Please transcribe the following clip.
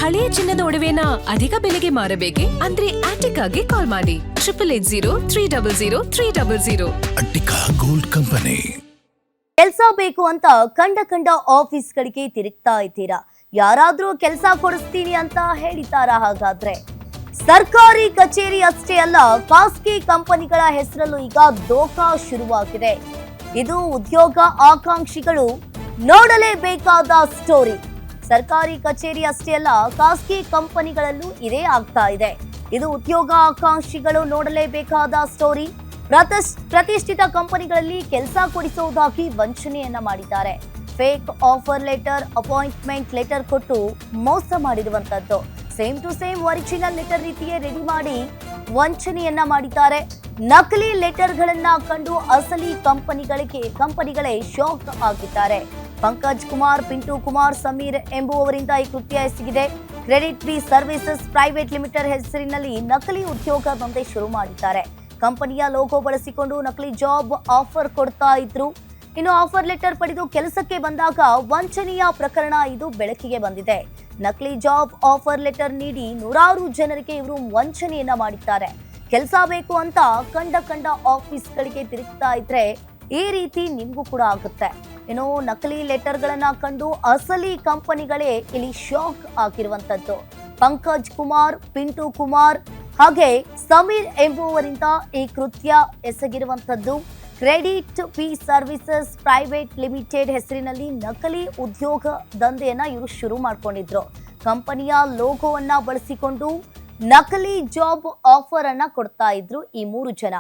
ಹಳೆಯ ಚಿನ್ನದ ಒಡವೆನ ಅಧಿಕ ಬೆಲೆಗೆ ಮಾರಬೇಕೆ? ಅಂದ್ರೆ ಆಟಿಕಾಗೆ ಕಾಲ್ ಮಾಡಿ 8880 ಅಟ್ಟಿಕಾ ಗೋಲ್ಡ್ ಕಂಪನಿ. ಕೆಲಸ ಬೇಕು ಅಂತ ಕಂಡ ಆಫೀಸ್ಗಳಿಗೆ ತಿರುಗ್ತಾ ಇದ್ದೀರಾ? ಯಾರಾದ್ರೂ ಕೆಲಸ ಕೊಡಿಸ್ತೀನಿ ಅಂತ ಹೇಳಿತಾರಾ? ಹಾಗಾದ್ರೆ ಸರ್ಕಾರಿ ಕಚೇರಿ ಅಷ್ಟೇ ಅಲ್ಲ, ಖಾಸಗಿ ಕಂಪನಿಗಳ ಹೆಸರಲ್ಲೂ ಈಗ ದೋಖಾ ಶುರುವಾಗಿದೆ. ಇದು ಉದ್ಯೋಗ ಆಕಾಂಕ್ಷಿಗಳು ನೋಡಲೇಬೇಕಾದ ಸ್ಟೋರಿ. ಸರ್ಕಾರಿ ಕಚೇರಿ ಅಷ್ಟೇ ಅಲ್ಲ, ಖಾಸಗಿ ಕಂಪನಿಗಳಲ್ಲೂ ಇದೇ ಆಗ್ತಾ ಇದೆ. ಇದು ಉದ್ಯೋಗ ಆಕಾಂಕ್ಷಿಗಳು ನೋಡಲೇಬೇಕಾದ ಸ್ಟೋರಿ. ಪ್ರತಿಷ್ಠಿತ ಕಂಪನಿಗಳಲ್ಲಿ ಕೆಲಸ ಕೊಡಿಸುವುದಾಗಿ ವಂಚನೆಯನ್ನ ಮಾಡಿದ್ದಾರೆ. Fake offer letter, appointment letter ಕೊಟ್ಟು ಮೋಸ ಮಾಡಿರುವಂತದ್ದು. Same to same original letter ರೀತಿಯೇ ರೆಡಿ ಮಾಡಿ ವಂಚನೆಯನ್ನ ಮಾಡಿದ್ದಾರೆ. ನಕಲಿ ಲೆಟರ್ಗಳನ್ನ ಕಂಡು ಅಸಲಿ ಕಂಪನಿಗಳೇ ಶಾಕ್ ಆಗಿದ್ದಾರೆ. ಪಂಕಜ್ ಕುಮಾರ್, ಪಿಂಟು ಕುಮಾರ್, ಸಮೀರ್ ಎಂಬುವವರಿಂದ ಈ ಕೃತ್ಯ ಎಸಗಿದೆ. Credit B services private limited ಹೆಸರಿನಲ್ಲಿ ನಕಲಿ ಉದ್ಯೋಗ ದಂಧೆ ಶುರು ಮಾಡಿದ್ದಾರೆ. ಕಂಪನಿಯ ಲೋಗೋ ಬಳಸಿಕೊಂಡು ನಕಲಿ ಜಾಬ್ ಆಫರ್ ಕೊಡ್ತಾ ಇದ್ರು. ಇನ್ನು ಆಫರ್ ಲೆಟರ್ ಪಡೆದು ಕೆಲಸಕ್ಕೆ ಬಂದಾಗ ವಂಚನೆಯ ಪ್ರಕರಣ ಇದು ಬೆಳಕಿಗೆ ಬಂದಿದೆ. ನಕಲಿ ಜಾಬ್ ಆಫರ್ ಲೆಟರ್ ನೀಡಿ ನೂರಾರು ಜನರಿಗೆ ಇವರು ವಂಚನೆಯನ್ನ ಮಾಡಿದ್ದಾರೆ. ಕೆಲಸ ಬೇಕು ಅಂತ ಕಂಡ ಆಫೀಸ್ಗಳಿಗೆ ತಿರುಗ್ತಾ ಇದ್ರೆ ಈ ರೀತಿ ನಿಮ್ಗೂ ಕೂಡ ಆಗುತ್ತೆ. ಇನ್ನು ನಕಲಿ ಲೆಟರ್ಗಳನ್ನ ಕಂಡು ಅಸಲಿ ಕಂಪನಿಗಳೇ ಇಲ್ಲಿ ಶಾಕ್ ಆಗಿರುವಂತದ್ದು. ಪಂಕಜ್ ಕುಮಾರ್, ಪಿಂಟು ಕುಮಾರ್ ಹಾಗೆ ಸಮೀರ್ ಎಂಬುವರಿಂದ ಈ ಕೃತ್ಯ ಎಸಗಿರುವಂತದ್ದು. Credit B services private limited ಹೆಸರಿನಲ್ಲಿ ನಕಲಿ ಉದ್ಯೋಗ ದಂಧೆಯನ್ನ ಇವರು ಶುರು ಮಾಡ್ಕೊಂಡಿದ್ರು. ಕಂಪನಿಯ ಲೋಗೋವನ್ನ ಬಳಸಿಕೊಂಡು ನಕಲಿ ಜಾಬ್ ಆಫರ್ ಅನ್ನ ಕೊಡ್ತಾ ಇದ್ರು ಈ 3 ಜನ.